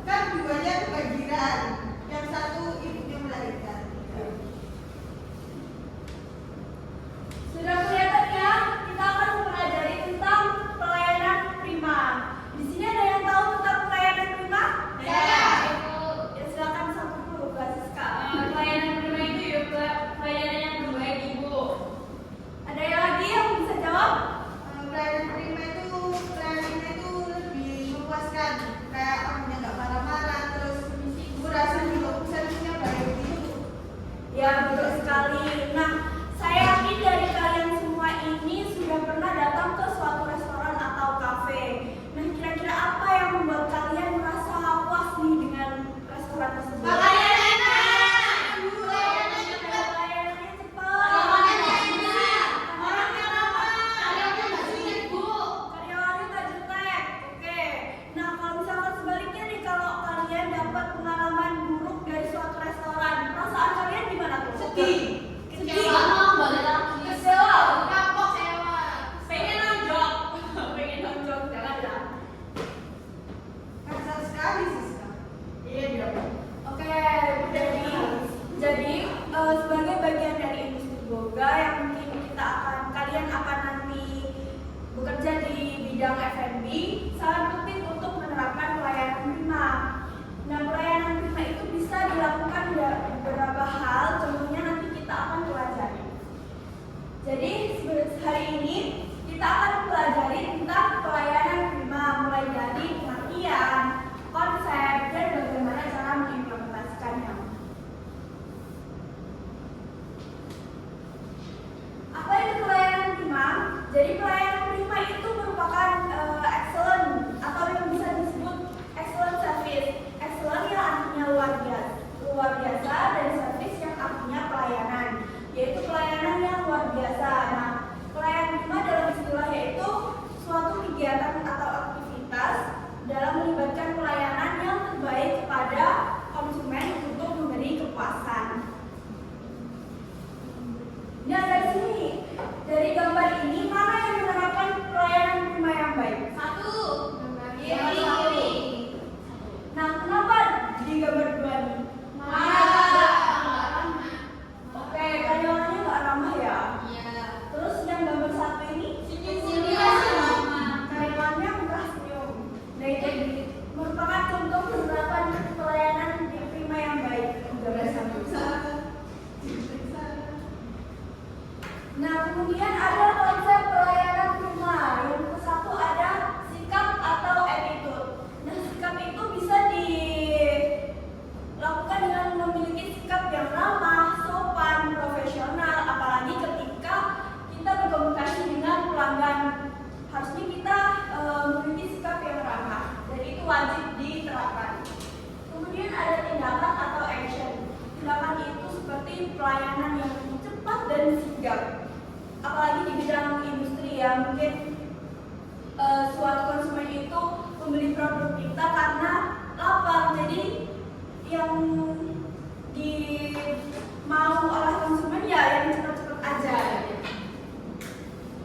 Kan duanya kebanjiran, yang satu ibunya melahirkan. Sudah kelihatan ya, kita akan mempelajari tentang pelayanan prima. Di sini ada yang tahu tentang pelayanan prima? Ya. Ya silakan satu dulu, Mbak Siska. Pelayanan prima itu ya pelayanan yang terbaik, Ibu. Ada yang lagi yang bisa jawab? Pelayanan prima itu lebih memuaskan, kayak orangnya nggak marah-marah, terus ibu rasa juga servicenya baik gitu. Ya betul sekali. Nah, saya yakin dari kalian semua ini sudah pernah datang ke suatu restoran atau kafe. Nah, kira-kira apa yang membuat kalian merasa puas nih dengan restoran tersebut? Makanan enak. Pelayanannya cepat. Orangnya ramah. Karyawannya nggak sulit, Bu. Karyawannya nggak jutek. Oke. Nah, kalau misalkan sebaliknya nih, kalau kalian dapat pengalaman buruk dari suatu restoran, perasaan kalian gimana tuh? Sedih. Kecewa mau balik lagi. Kecewa. Kapok sewa. Pengen nonjok. Pengen nonjok, jangan ya. Kasar sekali Siska. Iya dong. Oke, jadi sebagai bagian dari industri boga yang mungkin kalian akan nanti bekerja di bidang F&B, sangat penting untuk menerapkan pelayanan prima. Nah, pelayanan prima itu bisa dilakukan beberapa hal, contohnya nanti kita akan pelajari. Jadi hari ini kita akan pelajari tentang pelayanan prima, mulai dari pengertian, konsep, dan bagaimana cara mengimplementasikannya. Apa itu pelayanan prima? Jadi pelayanan prima itu merupakan excellent atau yang bisa disebut excellent service. Excellent yang artinya luar biasa, dan service yang artinya pelayanan, yaitu pelayanan yang luar biasa. Nah, pelayanan prima dalam istilah yaitu suatu kegiatan atau aktivitas dalam melibatkan pelayanan yang terbaik kepada konsumen untuk memberi kepuasan. Nah, dari gambar ini, mana yang menerapkan pelayanan prima yang baik? Satu. Kiri. Nah, kenapa di gambar dua nih? Oke, karyawannya nggak ramah ya. Iya. Terus yang gambar satu ini, karyawannya murah senyum. Nah, itu merupakan contoh penerapan pelayanan prima yang baik. Gambar satu. Nah, kemudian ada konsep pelayanan prima. Yang ke satu ada sikap atau attitude. Nah, sikap itu bisa dilakukan dengan memiliki sikap yang ramah, sopan, profesional, apalagi ketika kita berkomunikasi dengan pelanggan. Harusnya kita memiliki sikap yang ramah, dan itu wajib diterapkan. Kemudian ada tindakan atau action. Tindakan itu seperti pelayanan yang cepat dan sigap. Apalagi di bidang industri ya, mungkin suatu konsumen itu membeli produk kita karena lapar, jadi yang mau oleh konsumen ya yang cepat-cepat aja.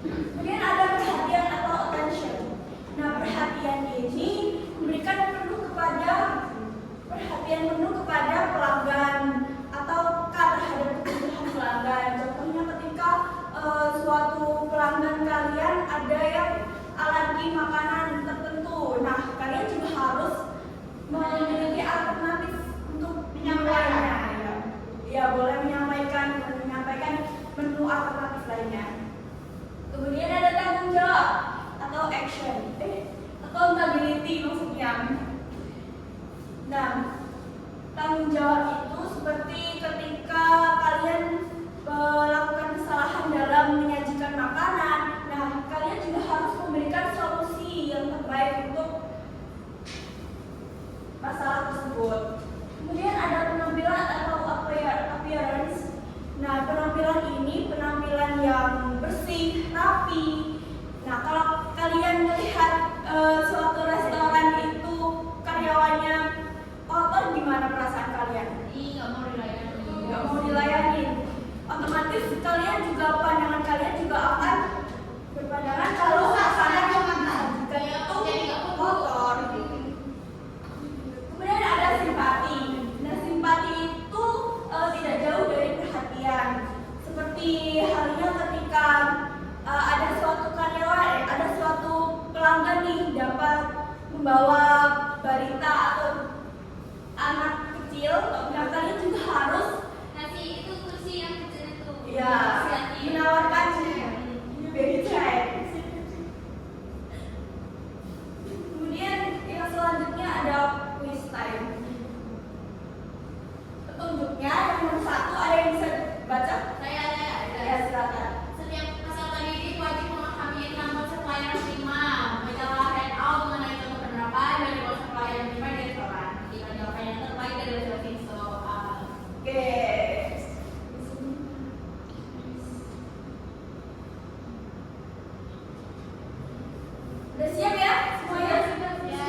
Kemudian ada perhatian atau attention. Nah, perhatian ini memberikan perhatian penuh kepada pelanggan atau terhadap kebutuhan pelanggan. Contohnya ketika suatu pelanggan kalian ada yang alergi makanan tertentu. Nah, kalian juga harus memiliki alternatif untuk menyampaikannya. Ya, boleh menyampaikan menu alternatif lainnya. Kemudian ada tanggung jawab atau action, accountability maksudnya. Nah, tanggung jawab itu seperti ketika kalian melakukan kesalahan dalam menyajikan makanan. Nah, kalian juga harus memberikan solusi yang terbaik untuk masalah tersebut. Kemudian ada penampilan atau appearance. Nah, penampilan ini penampilan yang bersih, rapi. Nah, kalau kalian melihat suatu restoran itu karyawannya kotor, gimana perasaan kalian? Nggak mau dilayani. Otomatis kalian juga pandangan kalian juga akan berpandangan kalau makanan yang disajikan itu kotor. kualitas pelayanan prima di restoran. Jika jawabannya yang terbaik dari masing-masing soal. Oke. Udah siap ya semuanya? Ya.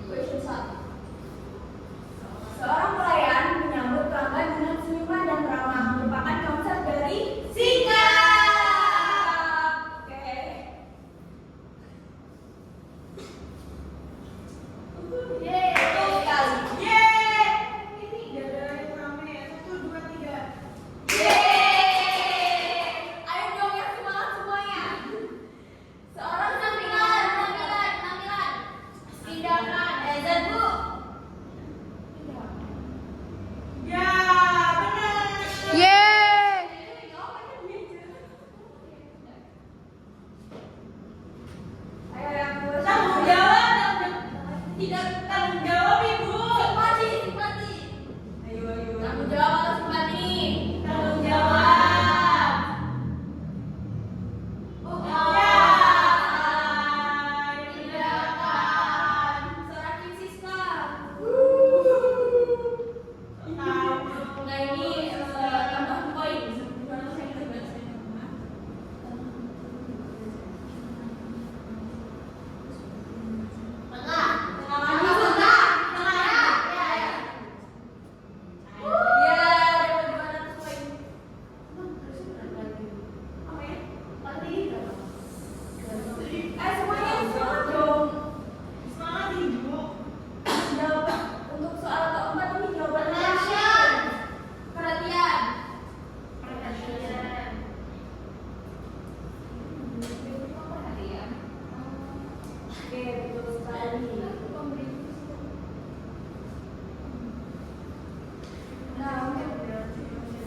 Question 1. Seorang pelayan menyambut pelanggan dengan senyuman dan ramah merupakan konsep dari sikap. Oke. Yeay. Betul sekali. Yeay. Ini gara-gara yang rame. 1, 2, 3. Yeay. Ayo dong yang semangat semuanya. Seorang Penampilan. Tindakan. Zat Bu. Ya, benar. Yeay. Ayo yang kedua. Tanggung jawab. Tidak tanggung jawab, Ibu. Simpati. Ayo. Tanggung jawab atau simpati? Tanggung jawab. Ya. Tindakan. Seorang Kim Siska. Nah ini tambahan poin. Gimana saya kita baca? Tengah. Semangat, Ibu. Untuk soal keempat ini jawabannya perhatian. Oke, betul sekali. Nah,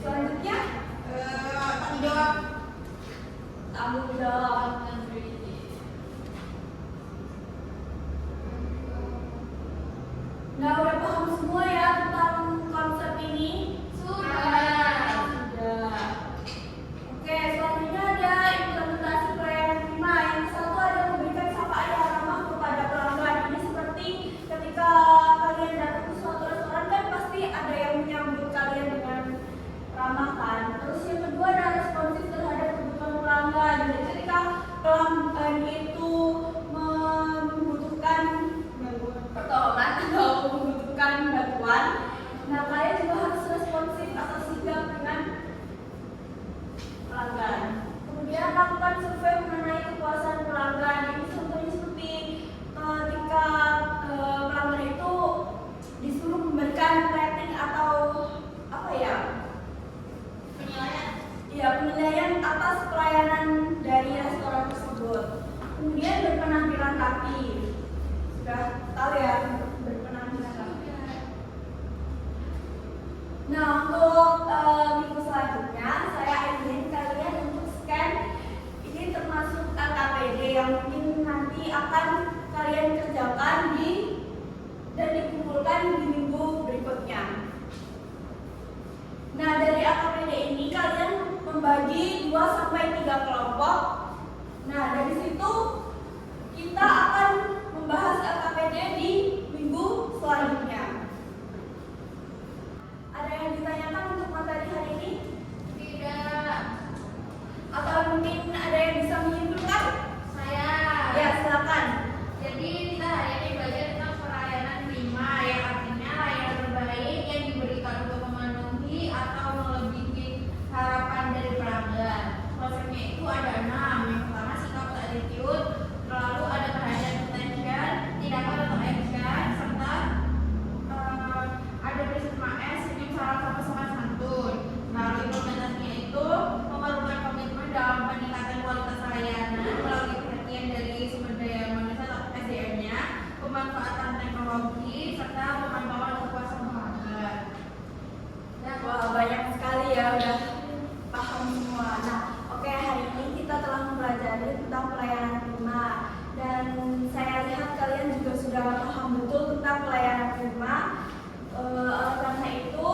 selanjutnya Tanggung jawab. tanggung jawab. Nah, udah paham semua ya tentang konsep ini? Sudah. Oke, selanjutnya ada implementasi pelayanan prima. Yang satu ada memberikan sapaan yang ramah kepada pelanggan. Ini seperti ketika kalian datang ke suatu restoran kan pasti ada yang menyambut kalian dengan ramah kan. Terus yang kedua ada responsif terhadap kebutuhan pelanggan. Jadi ketika pelanggan itu membutuhkan pertolongan atau membutuhkan bantuan, nah kalian juga harus responsif atau sigap dengan pelanggan. Kemudian lakukan survei mengenai kepuasan pelanggan. Ini contohnya seperti ketika pelanggan itu disuruh memberikan rating atau apa ya? Penilaian atas pelayanan dari restoran tersebut. Kemudian berpenampilan rapi. Sudah tahu ya berpenampilan rapi. Nah, untuk minggu selanjutnya saya ingin kalian untuk scan ini termasuk LKPD yang mungkin nanti akan kalian kerjakan dan dikumpulkan di minggu berikutnya. Nah, dari LKPD ini kalian membagi 2 sampai 3 kelompok. Nah, dari situ kita akan membahas LKPD di minggu selanjutnya. Ada yang ditanyakan untuk materi hari ini? Tidak. Atau mungkin ada yang bisa menyimpulkan? Saya. Ya, silakan. Jadi kita hari ini belajar tentang pelayanan prima, yang artinya layanan terbaik yang diberikan untuk memenuhi atau melebihi harapan dari pelanggan. Konsepnya itu ada 6. Yang pertama sikap atau attitude, lalu ada perhatian attention, tindakan atau action, serta ada prinsip 5S, senyum, salam, sama sopan santun. Lalu implementasinya itu memerlukan komitmen dalam peningkatan kualitas layanan melalui perhatian dari sumber daya manusia atau SDM-nya, pemanfaatan teknologi, serta pemantauan kepuasan pelanggan. Wah, banyak sekali ya, udah paham semua. Nah, oke, hari ini kita telah mempelajari tentang pelayanan prima. Dan saya lihat kalian juga sudah paham betul tentang pelayanan prima. Oleh karena itu,